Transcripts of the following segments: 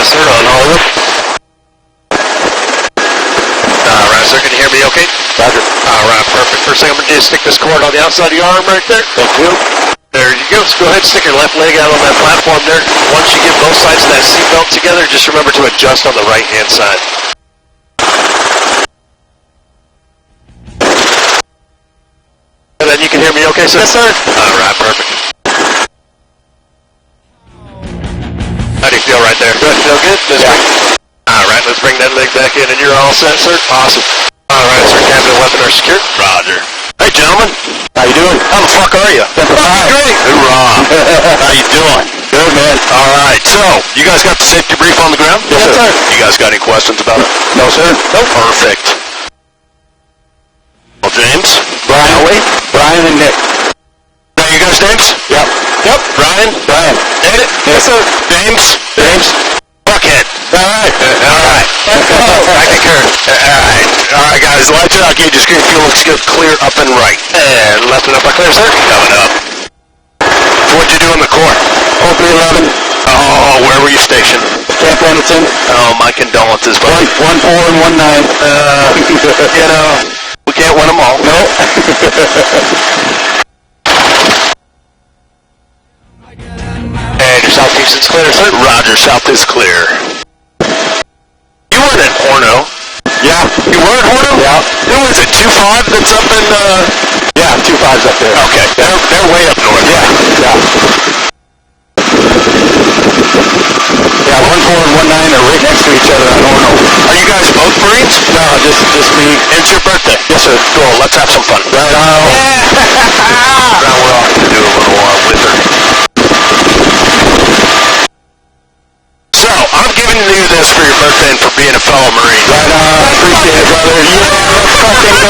Yes, sir, on all of them. Alright, sir, can you hear me okay? Roger. Alright, perfect. First thing I'm going to do is stick this cord on the outside of your arm right there. Thank you. There you go. So go ahead and stick your left leg out on that platform there. Once you get both sides of that seatbelt together, just remember to adjust on the right-hand side. And then you can hear me okay, sir? Yes, sir. Alright, perfect. How do you feel right there? Good, feel good? Alright, let's bring that leg back in and you're all set, sir? Awesome. Alright, sir, cabin and weapon are secure. Roger. Hey, gentlemen. How you doing? How the fuck are you? Great. Hoorah. How you doing? Good, man. Alright, so, you guys got the safety brief on the ground? Yes, sir. You guys got any questions about it? No, sir. Nope. Perfect. Well, James? Bryan and Nick. Are you guys names? Yep. Yep. Bryan? David? Yes, sir. James? Buckhead. Alright. Alright. I concur. Alright, guys, lights are out, gauges green, fuel looks good, clear up and right. And left and up, clear, sir. Coming up. So what'd you do in the Corps? O311. Oh, where were you stationed? Camp Pendleton. Oh, my condolences, buddy. 1-4 and 1-9. You know, we can't win them all. No. And your southeast is clear, sir? Roger, south is clear. You weren't in Horno. Yeah. You were in Horno? Yeah. Who was it, 2-5 that's up in, Yeah, 2-5's up there. Okay, they're way up north. Yeah. 1-4 and 1-9 are right next to each other. I don't know. Are you guys both Marines? No, just me. It's your birthday. Yes, sir. Cool, let's have some fun. Right on. Now we're off to do a little with her. So, I'm giving you this for your birthday and for being a fellow Marine. Right on. I appreciate it, brother. Yeah, let's fucking go.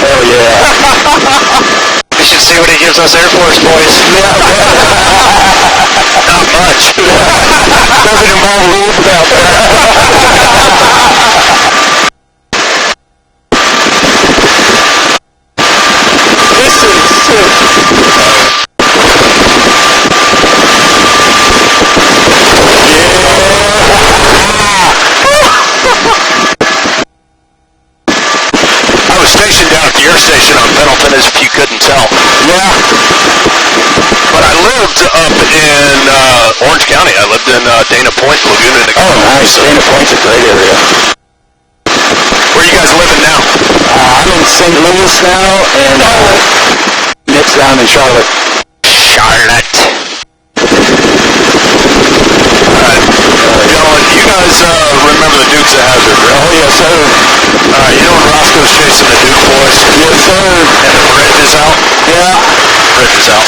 Hell yeah. You should see what he gives us Air Force boys. Not much. Doesn't involve lube out there. This is sick. I was stationed down at the air station on Pendleton, as if you couldn't tell. Yeah. But I lived up in Orange County. I lived in Dana Point, Laguna. Oh, nice. Dana Point's a great area. Where are you guys living now? I'm in St. Louis now, and Nick's down in Charlotte. Charlotte. Gentlemen, you guys remember the Dukes of Hazzard, right? Oh, yes, sir. You know when Roscoe's chasing the Duke boys? Yes, sir. And the bridge is out? Yeah. Bridge is out.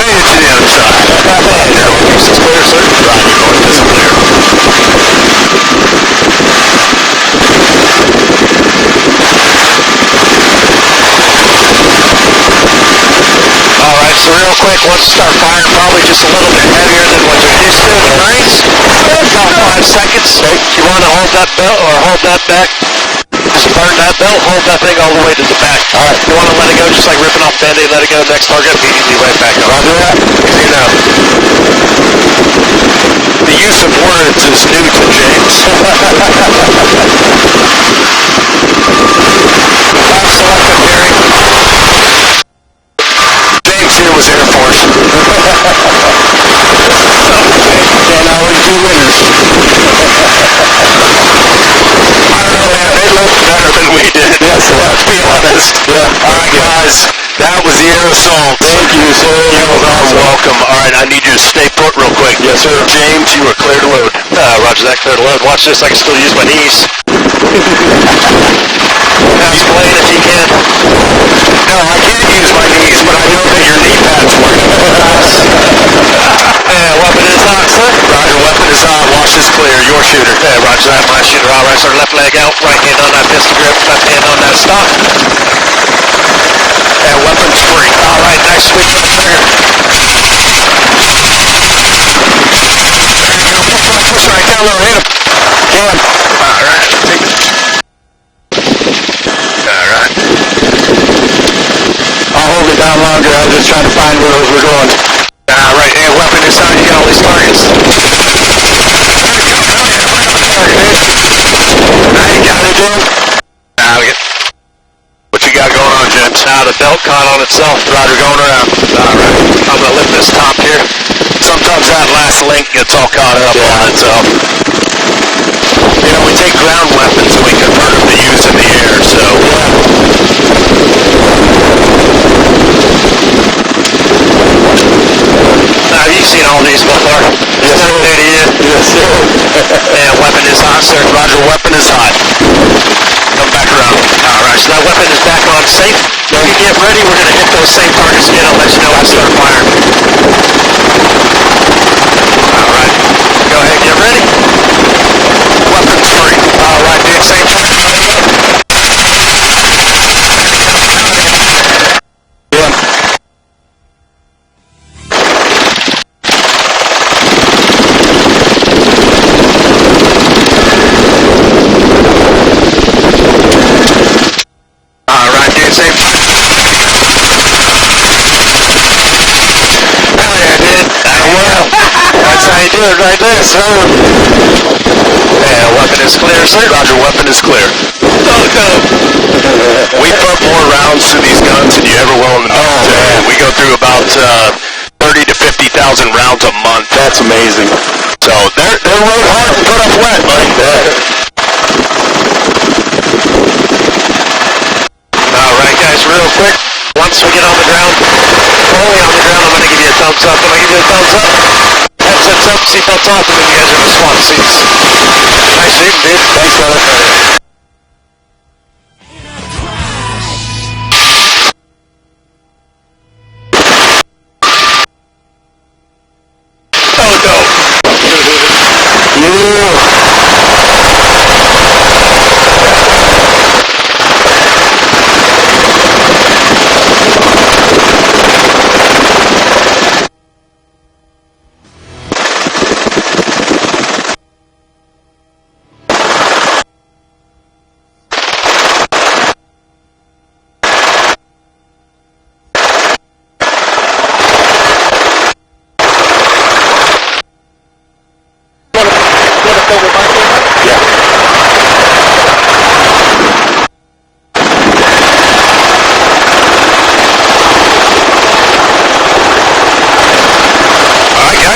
Made it to the other side. Northeast is clear, sir? Roger, northeast is clear. Alright, so real quick, let's start firing probably just a little bit heavier than what you're used to. Marines, about 5 seconds. You want to hold that belt or hold that back? Just burn that belt, hold that thing all the way to the back. Alright, you want to let it go just like ripping off Band-Aid, let it go, next target, immediately right back up. Roger that. You know, the use of words is new to James. Last selective hearing. James here was Air Force. Can't always do winners. They looked better than we did. Yes, sir. Let's be honest. Yeah. Alright, guys. That was the air assault. Thank you, sir. You are welcome. Alright, I need you to stay put real quick. Yes, sir. James, you are clear to load. Roger that, clear to load. Watch this, I can still use my knees. Explain if you can. No, I can't use my knees, but I know that your knee pads work. Weapon is on, sir. Roger, weapon is on. Wash is clear. Your shooter. Roger that, my shooter. Alright, sir. Left leg out. Right hand on that pistol grip. Left hand on that stock. And weapons free. Alright, next week on the trigger. Roger, going around. All right. I'm going to lift this top here. Sometimes that last link gets all caught up on it, so. You know, we take ground weapons and we convert them to use in the air, so. Now, you've seen all these before. Yes, sir. New to you? Yes, sir. Yeah, weapon is hot, sir. Roger, weapon is hot. Come back around. All right, so that weapon is back on safe. When you get ready, we're going to hit those same targets again. I'll let you know when to start firing. All right. Go ahead, get ready. Weapons free. All right, dude, same target. Right there, sir. Yeah, weapon is clear, sir. Roger, weapon is clear. We pump more rounds through these guns than you ever will in the military. We go through about 30 to 50,000 rounds a month. That's amazing. So they're rode hard and put up wet, buddy. All right, guys, real quick. Once we get on the ground, fully on the ground, I'm going to give you a thumbs up. When I give you a thumbs up, headsets up, seatbelts off, and then you guys are in the swap seats. Nice shooting, dude. Thanks, brother. Oh, no.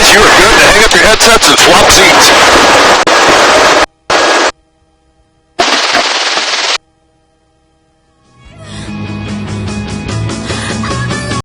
You were good to hang up your headsets and swap seats.